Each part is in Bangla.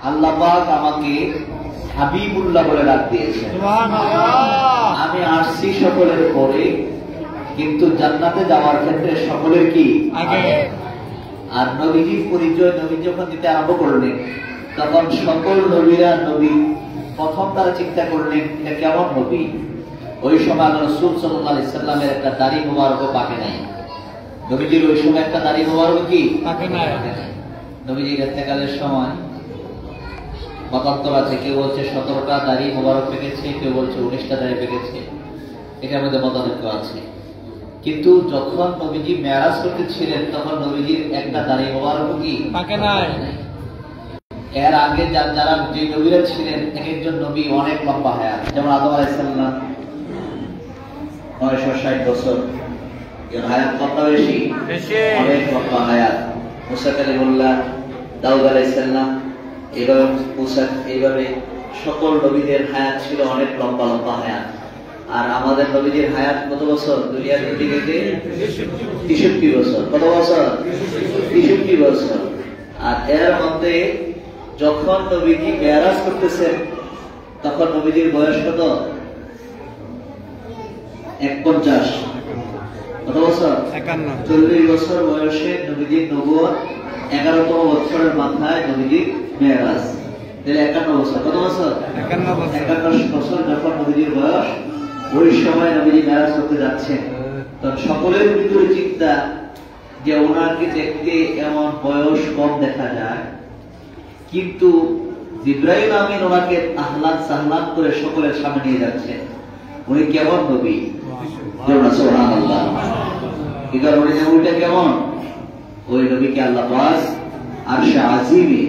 আল্লাহ পাক আমাকে হাবিবুল্লাহ বলে ডাক দিয়েছেন। আমি আসছি সকলের পরে, কিন্তু জান্নাতে যাওয়ার ক্ষেত্রে সকলের কি আগে। আর নবীজির পরিচয় নবী যখন দিতে আরম্ভ করলেন, তখন সকল নবীরা নবী প্রথম তারা চিন্তা করলেন এটা কেমন নবী। ওই সময় রাসূল সাল্লাল্লাহু আলাইহি সাল্লামের একটা দাড়ি মোবারক পাকে নাই। নবীজির ওই সময় একটা দাড়ি মোবারক কি পাকে নাই। নবীজির ইন্তেকালের সময় মতান্তর আছে, কেউ বলছে 17টা দাড়ি মোবারক পেকেছে, কেউ বলছে 19টা দাড়ি পেকেছে, এটার মধ্যে মতানৈক্য আছে। কিন্তু যখন নবীজি মেরাজ করতেছিলেন তখন নবীজির একটা দাড়ি মোবারক কি পাকে নাই। এর আগে যারা যে নবীরা ছিলেন, এক একজন নবী অনেক লম্বা হায়াত, যেমন আদম আলাইহিস সালাম 960 বছর, এর হায়াত কত বেশি, অনেক লম্বা হায়াত। মুসা কালিমুল্লাহ, দাউদ আলাইহিস সালাম, এইভাবে সকল নবীদের হায়াত ছিল অনেক লম্বা লম্বা হায়াত। আর আমাদের নবীদের হায়াত কত বছর? দুনিয়ার দিকে 63 বছর। কত বছর? 63 বছর। আর এর মধ্যে যখন নবীজি মেরাজ করতেছেন তখন নবীজির বয়স কত? 51। কত বছর? 51। 40 বছর বয়সে নবীজির নবুয়ত, 11তম বছরের মাথায় নবীজির মেরাজ, তাহলে 51 বছর। কত বছর? 51 বছর যখন নবীজির বয়স, ওই সময় নবীজি মেরাজ করতে যাচ্ছেন। তখন সকলের ভিতরে চিন্তা যে ওনাকে দেখতে এমন বয়স কম দেখা যায়, কিন্তু জিবরাইল আমিন ওনাকে আহলান সাহলান করে সকলের সামনে নিয়ে যাচ্ছেন। উনি কেমন নবী? সুবহানাল্লাহ। এবার উনি নবীটা কেমন? ওই নবীকে আল্লাহ পাক আরশে আজিমে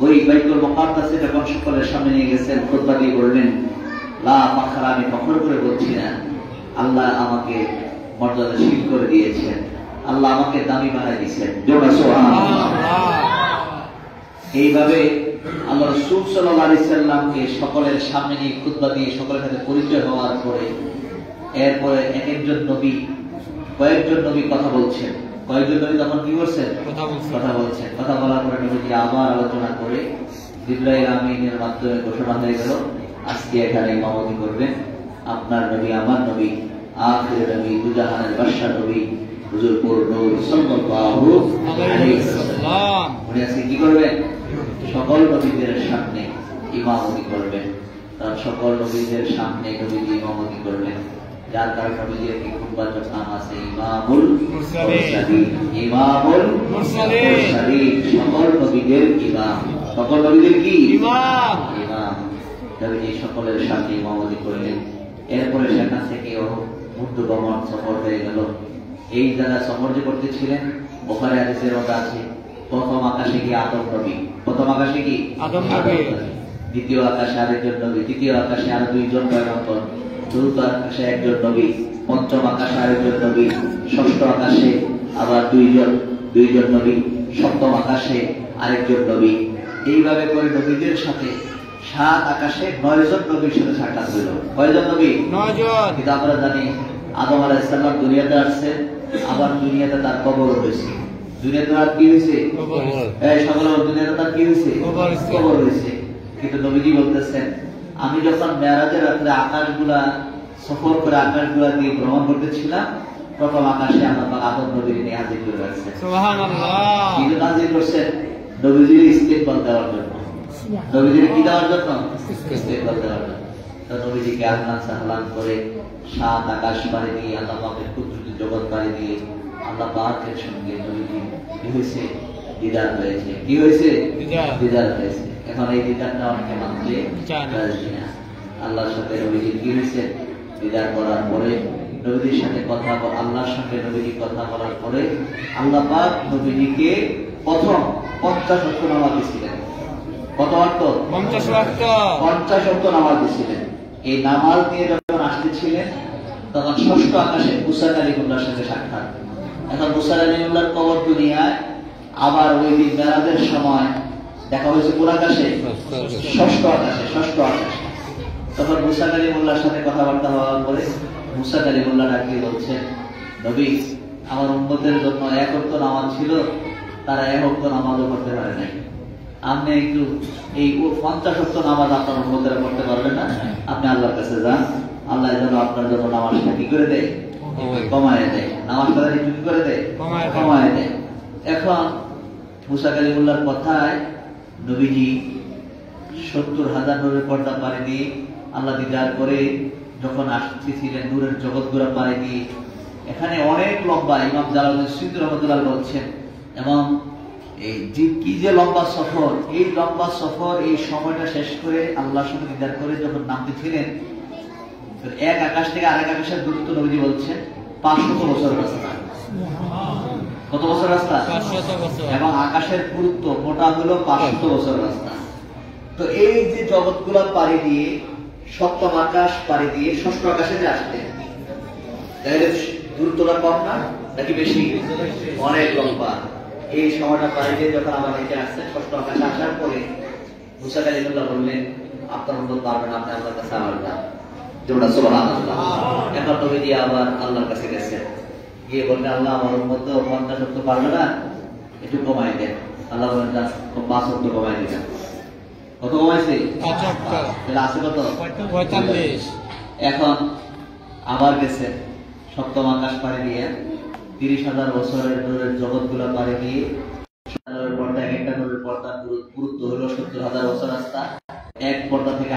ওই বাইতুল মুকাদ্দাসে যখন সকলের সামনে নিয়ে গেছেন, খুতবা দিয়ে বললেন, লা ফাখরা, আমি ফখর করে বলছি না, আল্লাহ আমাকে মর্যাদাশীল করে দিয়েছেন, আল্লাহ আমাকে দামি বানাই দিয়েছেন। সুবহানাল্লাহ। এইভাবে আল্লাহ রাসূল সাল্লাল্লাহু আলাইহি সাল্লামকে সকলের সামনে নিয়ে খুতবা দিয়ে সকলের সাথে পরিচয় হওয়ার পরে, এরপরে এক একজন নবী, কয়েকজন নবী কথা বলছেন। কয়েকজন নবী তখন কি করছেন? কথা বলছেন। কথা বলার পরে নবীজি আবার আলোচনা করে জিবরাইল আমিনের মাধ্যমে ঘোষণা হয়ে গেল, আজকে এখানে ইমামতি করবেন আপনার নবী, আমার নবী, আখির নবী, দুজাহানের বাদশা নবী হুজুর নূর সাল্লাল্লাহু আলাইহি ওয়াসাল্লাম। উনি আজকে কি করবেন? সকল নবীদের সামনে ইমামতি করবেন। তার সকল নবীদের সামনে নবীজি ইমামতি করলেন, যার কারণে নবীজির কি খুতবার নাম আছে ইমামুল মুরসালিন। ইমামুল মুরসালিন, সকল নবীদের ইমাম। সকল নবীদের কি ইমাম? ইমাম। নবীজি সকলের সামনে ইমামতি করলেন। এরপরে সেখান থেকে মুর্দগমন সফর হয়ে গেল। এই যারা সফর যে করতেছিলেন, বুখারী হাদিসের মধ্যে আছে, প্রথম আকাশে কি আদম নবী, প্রথম আকাশে কি আদম নবী, দ্বিতীয় আকাশে আরেকজন নবী, তৃতীয় আকাশে আরো 2 জন পয়গম্বর, চতুর্থ আকাশে একজন নবী, পঞ্চম আকাশে আরেকজন নবী, ষষ্ঠ আকাশে আবার 2 জন নবী, সপ্তম আকাশে আরেকজন নবী। এইভাবে করে নবীদের সাথে 7 আকাশে 9 জন নবীর সাথে সাক্ষাৎ হইল। কয়জন নবী? 9 জন। কিন্তু আমরা জানি আদম আলাইহিস সালাম দুনিয়াতে আসছেন, আবার দুনিয়াতে তার কবর হয়েছে। দুনিয়াতে আর কি হয়েছে? কবর। এই সকল দুনিয়াতে তার কি হয়েছে? কবর হয়েছে। কিন্তু নবীজি বলতেছেন, আমি যখন মেরাজের রাতে আকাশগুলা সফর করে আকাশগুলা দিয়ে ভ্রমণ করতেছিলাম, প্রথম আকাশে আল্লাহ আদম নবীর নিয়ে হাজির করে রাখছেন। সুবহানাল্লাহ। কিন্তু হাজির করছেন নবীজির ইস্তেকবাল দেওয়ার জন্য। নবীজির কি দেওয়ার জন্য? ইস্তেকবাল দেওয়ার জন্য। তো নবীজিকে আহলান সাহলান করে 7 আকাশ পাড়ি দিয়ে আল্লাহ পাকের কুদরতি জগৎ পাড়ি দিয়ে আল্লাহ পাকের সঙ্গে নবীজি কি হয়েছে? দিদার হয়েছে। কি হয়েছে? দিদার হয়েছে। এখন এই দিদারটা অনেকে মানতে রাজি না। আল্লাহর সাথে নবীজি কি হয়েছে? দিদার করার পরে নবীজির সাথে কথা, আল্লাহর সঙ্গে নবীজি কথা বলার পরে আল্লাহ পাক নবীজিকে প্রথম 50 ওয়াক্ত নামাজ দিয়েছিলেন। কত ওয়াক্ত? 50 ওয়াক্ত। 50 ওয়াক্ত নামাজ দিয়েছিলেন। এই নামাজ নিয়ে যখন আসতেছিলেন তখন ষষ্ঠ আকাশে মুসা কালিমুল্লাহর সাথে সাক্ষাৎ। এখন মুসা কালিমুল্লাহর কবর দুনিয়ায়, আবার ওই দিন মেরাজের সময় দেখা হয়েছে কোন আকাশে? ষষ্ঠ আকাশে। ষষ্ঠ আকাশে তখন মুসা কালিমুল্লাহর সাথে কথাবার্তা হওয়ার পরে মুসা কালিমুল্লাহ ডাকিয়ে বলছেন, নবী, আমার উম্মতের জন্য 1 ওয়াক্ত নামাজ ছিল, তারা 1 ওয়াক্ত নামাজও করতে পারে নাই। আপনি একটু এই 50 ওয়াক্ত নামাজ আপনার উম্মতেরা পড়তে পারবেন না, আপনি আল্লাহর কাছে যান, আল্লাহ যেন আপনার জন্য নামাজটা কি করে দেয়, কমায় দেয়, নামাজটা একটু কি করে দেয়, কমায় দেয়। এখন মুসা কালিমুল্লাহর কথায় নবীজি 70,000 নূরের পর্দা পাড়ি দিয়ে আল্লাহ দিদার করে যখন আসতেছিলেন নূরের জগৎগুলো পাড়ি দিয়ে, এখানে অনেক লম্বা, ইমাম জালালউদ্দিন সিদ্দি রহমাতুল্লাহ বলছেন, এবং এই যে কি যে লম্বা সফর, এই লম্বা সফর, এই সময়টা শেষ করে আল্লাহর সঙ্গে দিদার করে যখন নামতেছিলেন, এক আকাশ থেকে আরেক আকাশের দূরত্ব নবীজি বলছেন 500 বছর রাস্তা। কত বছর রাস্তা? 500 বছর। এবং আকাশের পুরুত্ব মোটা হলো 500 বছর রাস্তা। তো এই যে জগৎগুলা পাড়ি দিয়ে, সপ্তম আকাশ পাড়ি দিয়ে ষষ্ঠ আকাশে যে আসতে, দূরত্বটা কম না নাকি বেশি? অনেক লম্বা। এই সময়টা পাড়ি দিয়ে যখন আমার এটা আসছে, ষষ্ঠ আকাশে আসার পরে মুসা কালিমুল্লাহ বললেন, আপনার উম্মত পারবেন, আপনি আল্লাহর কাছে আবার যান। যেমন সুবহানাল্লাহ। এখন নবীজি আবার আল্লাহর কাছে গেছেন, গিয়ে বললেন, আল্লাহ আমার উম্মত তো 50 ওয়াক্ত পারবে না, একটু কমাই দেন। আল্লাহ বলেন, 5 ওয়াক্ত কমাই দিলেন। কত কমাইছে? 5 ওয়াক্ত। তাহলে আছে কত? 45। এখন আবার গেছে সপ্তম আকাশ পাড়ি দিয়ে, 30,000 বছরের দূরের জগৎগুলো পাড়ি দিয়ে, পর্দা, একটা নূরের পর্দার পুরুত্ব হলো 70,000 বছর রাস্তা, এক পর্দা থেকে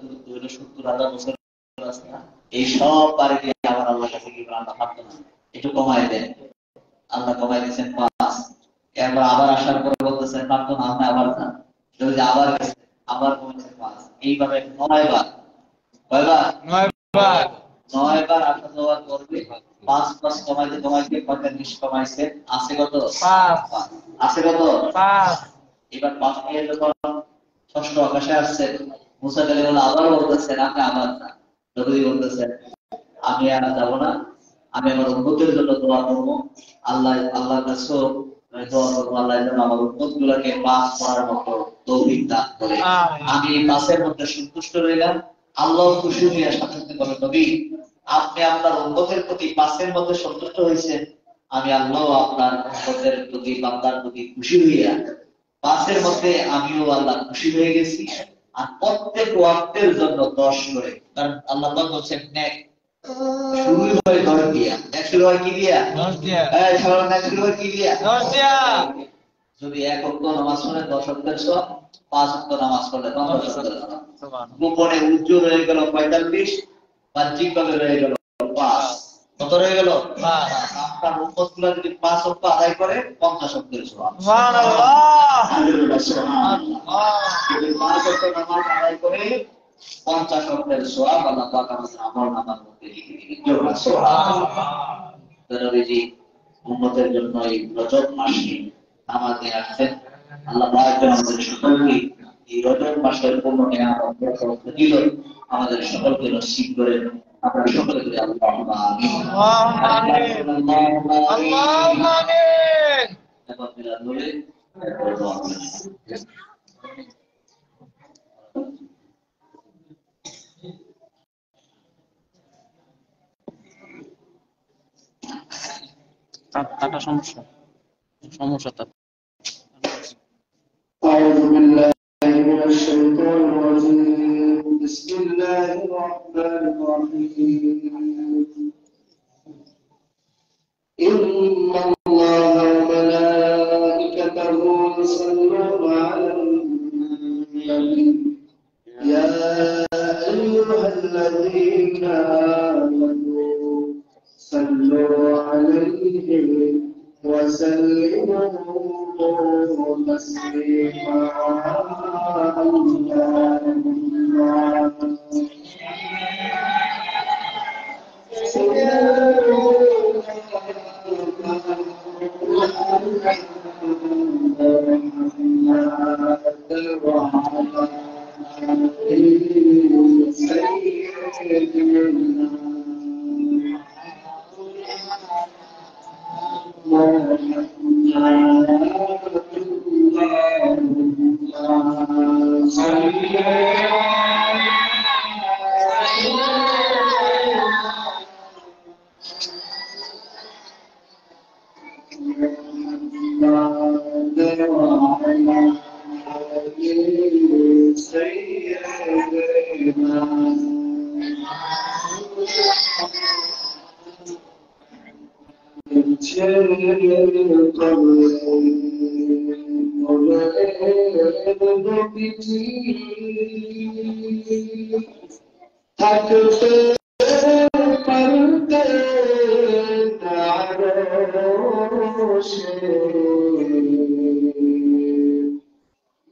দূরত্ব হলো 70,000 বছর রাস্তা। এই সব পাড়ি দিয়ে আবার আল্লাহর কাছে গিয়ে আল্লাহ পারতো না, একটু কমাই দেন। আল্লাহ কমাই দিয়েছেন 5। এরপর আবার আসার পরে বলতেছেন, পারতো না, আপনি আবার যান। আবার গেছে, আবার কমেছে 5। এইভাবে 9 বার। কয়বার? 9 বার। 9 বার আসা যাওয়ার করবে, 5 কমাইতে কমাইতে 45 কমাইছে, আছে কত? 5। আছে কত? 5। এবার 5 নিয়ে যখন ষষ্ঠ আকাশে আসছে, মুসা কালিমুল্লাহ আবার বলতেছেন, আপনি আবার যান। নবী বলতেছেন, আমি আর যাব না, আমি আমার উম্মতের জন্য দোয়া করবো, আল্লাহর কাছে দোয়া করবো, আল্লাহ যেন আমার উম্মতগুলোকে পাস করার মতো তৌফিক দান করে। আমি পাসের মধ্যে সন্তুষ্ট রইলাম। আল্লাহ খুশি হইয়া সাথে সাথে বলেন, নবী আপনি আপনার উম্মতের প্রতি পাসের মধ্যে সন্তুষ্ট হয়েছেন, আমি আল্লাহ আপনার উম্মতের প্রতি, বান্দার প্রতি খুশি হইয়া পাসের মধ্যে আমিও আল্লাহ খুশি হয়ে গেছি। আর প্রত্যেক ওয়াক্তের জন্য 10 করে, কারণ আল্লাহ বলছেন নেক শুরু হয় 10 দিয়া, এক শুরু হয় কি দিয়া? 10 দিয়া। সাধারণ এক শুরু হয় কি দিয়া? 10 দিয়া। যদি 1 ওয়াক্ত নামাজ পড়ে 10 ওয়াক্তের সওয়াব, 5 ওয়াক্ত নামাজ পড়লে 50 ওয়াক্তের সওয়াব। গোপনে উজ্জ্বল হয়ে গেল 45, বাহ্যিক ভাবে রয়ে গেল 5। কত রয়ে গেল? 5। আপনার উম্মতগুলো যদি 5 ওয়াক্ত আদায় করে 50 ওয়াক্তের সওয়াব। সুবহানাল্লাহ। সুবহানাল্লাহ। যদি 5 ওয়াক্ত নামাজ আদায় করে 50 ওয়াক্তের সওয়াব আল্লাহ পাক আমাদের আমলনামার মধ্যে লিখে দিবেন। সুবহানাল্লাহ। নবীজি উম্মতের জন্য এই রজব মাসে নামাজ নিয়ে আসছেন। আল্লাহ পাক যেন আমাদের সকলকে এই রজব মাসের পূর্ণ নিয়ামত দিল, আমাদের সকলকে নসিব করেন। আপনারা সকলে বলি আল্লাহুম্মা আমিন। আল্লাহুম্মা আমিন। এবার মিলাদ বলে এরপর দোয়া করি। তাটা সমস্যা তার। أعوذ بالله من الشيطان الرجيم. بسم الله الرحمن الرحيم. إن الله وملائكته يصلون على النبي يا أيها الذين آمنوا صلوا عليه وسلموا تسليما. سيدنا থাকতে পারতে আরশে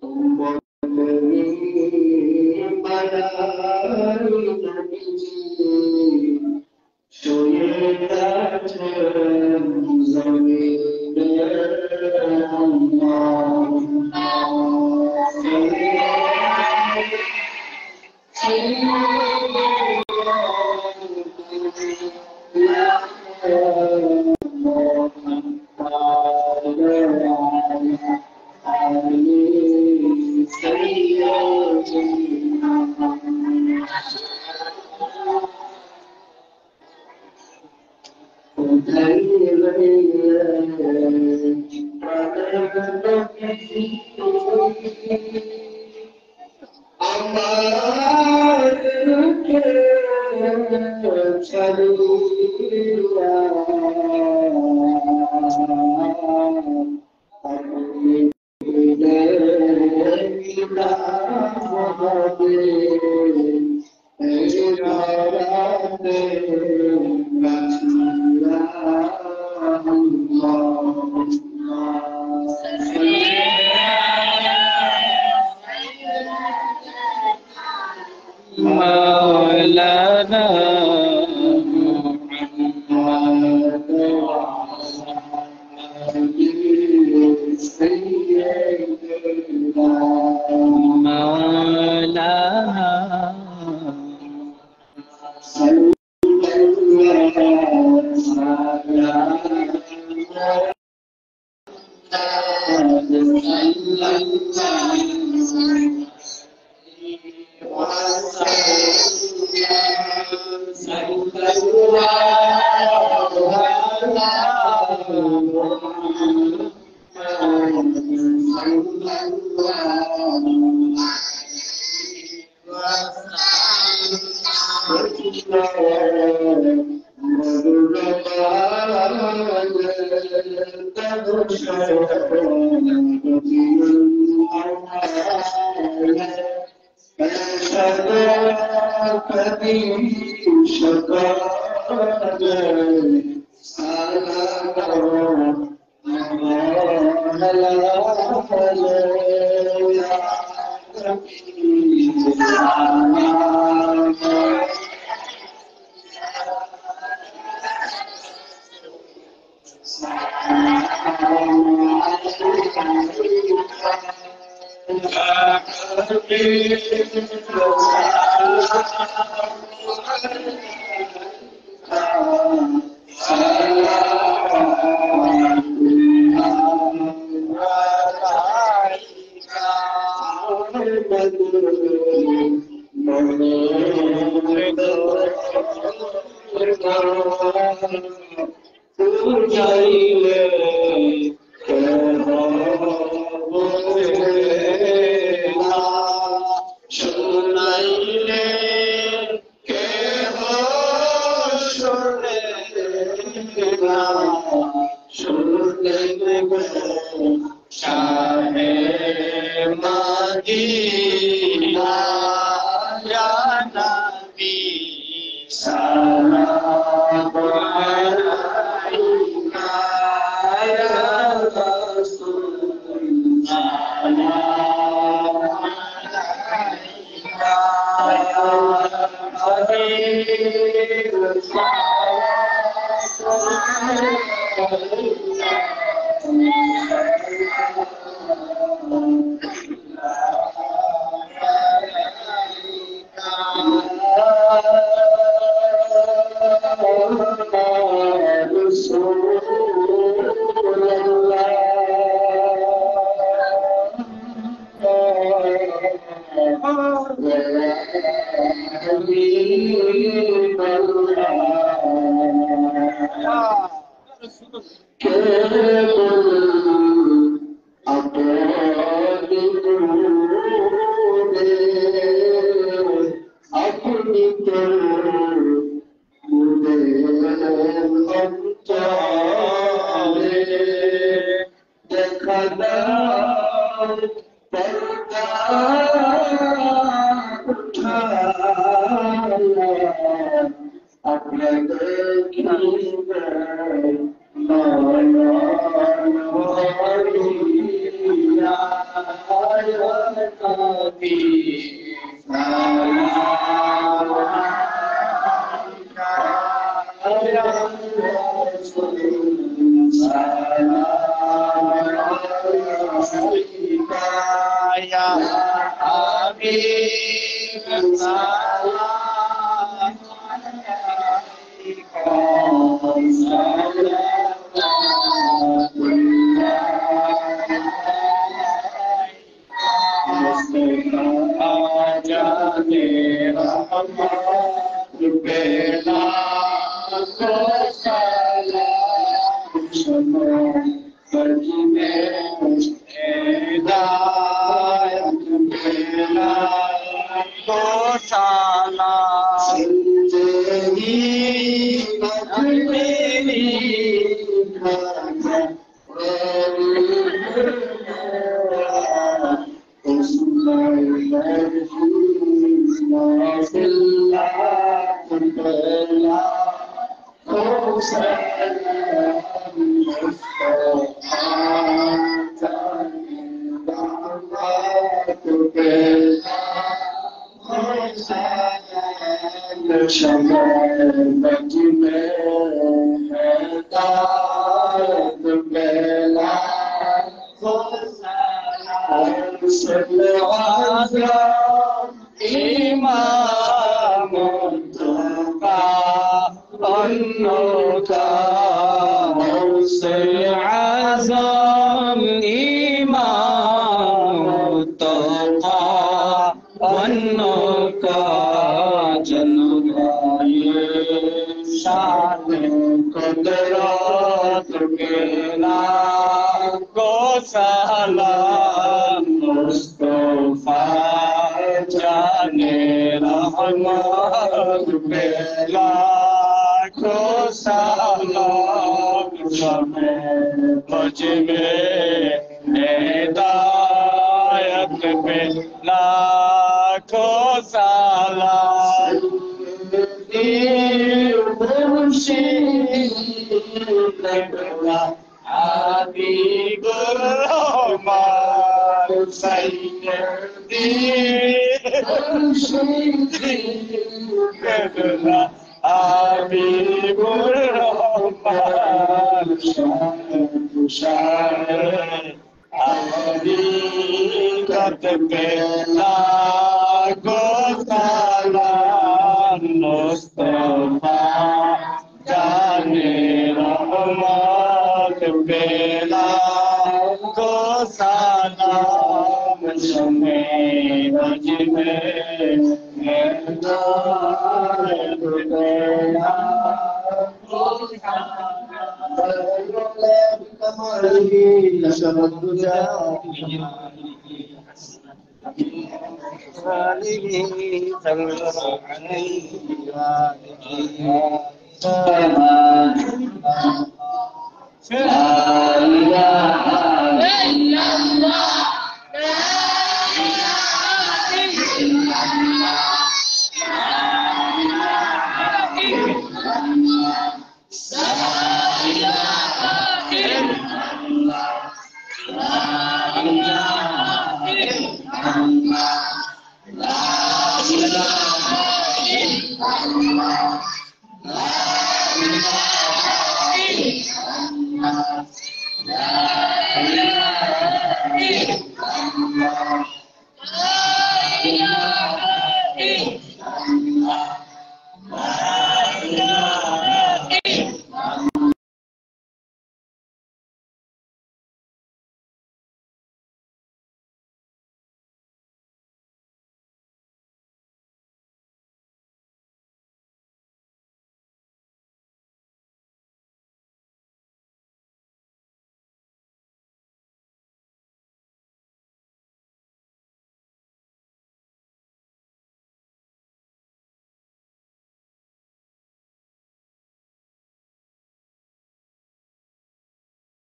উম্মতের মায়ার নবীজি শুয়ে আছেন জমিনে আল্লাহুম্মা مولانا